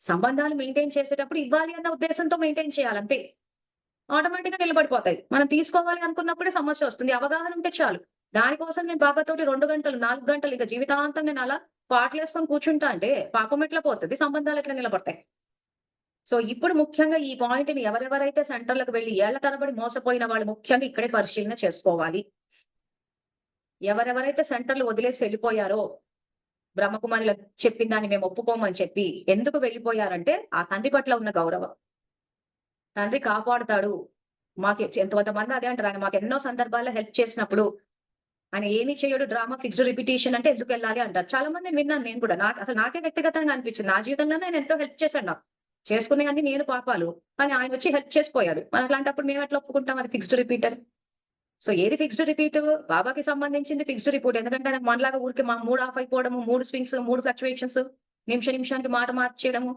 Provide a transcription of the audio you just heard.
సంబంధాలు మెయింటైన్ చేసేటప్పుడు ఇవ్వాలి అన్న ఉద్దేశంతో మెయింటైన్ చేయాలి అంతే. ఆటోమేటిక్‌గా నిలబడిపోతాయి. మనం తీసుకోవాలి అనుకున్నప్పుడే సమస్యొస్తుంది. అవగాహన ఉంటే చాలు. దానికోసం నేను బాబాతోటి 2 గంటలు, 4 గంటలు ఇక జీవితాంతం నేను అలా పాటలేసుకొని కూర్చుంటా అంటే పాపం ఎట్లా పోతది? సంబంధాలు ఎట్లా నిలబడతాయి? సో, ఇప్పుడు ముఖ్యంగా ఈ పాయింట్‌ని ఎవరెవరైతే సెంటర్‌లకు వెళ్లి ఏళ్ల తరబడి మోసపోయిన వాళ్ళు ముఖ్యంగా ఇక్కడే పరిశీలన చేసుకోవాలి. ఎవరెవరైతే సెంటర్‌లు వదిలేసి ఎళ్ళిపోయారో, బ్రహ్మకుమారిలు చెప్పిన దాన్ని మేము ఒప్పుకోమని చెప్పి ఎందుకు వెళ్ళిపోయారంటే, ఆ తండ్రి పట్ల ఉన్న గౌరవం. తండ్రి కాపాడుతాడు. కొంతమంది అదే అంటారు. ఆయన మాకెన్నో సందర్భాల్లో హెల్ప్ చేసినప్పుడు, ఆయన ఏమి చేయడు డ్రామా ఫిక్స్డ్ రిపిటీషన్ అంటే ఎందుకెళ్ళాలి అంటారు. చాలా మందిని విన్నాను నేను కూడా. నాకే వ్యక్తిగతంగా అనిపించింది. నా జీవితంలోనే ఆయన ఎంతో హెల్ప్ చేశాడు నాకు. చేసుకున్నయన్ని నేను పాపాలు. కానీ ఆయనొచ్చి హెల్ప్ చేసిపోయాడు. మరి అట్లాంటప్పుడు మేమెట్లా ఒప్పుకుంటాం అది ఫిక్స్డ్ రిపీట్ అని. సో, ఏది ఫిక్స్డ్ రిపీటు? బాబాకి సంబంధించింది ఫిక్స్డ్ రిపీట్. ఎందుకంటే ఆయనకు మనలాగా ఊరికే మూడ్ ఆఫ్ అయిపోవడము, మూడ్ స్వింగ్స్, మూడ్ ఫ్లక్చుయేషన్స్, నిమిషానికి మాట మార్చేయడము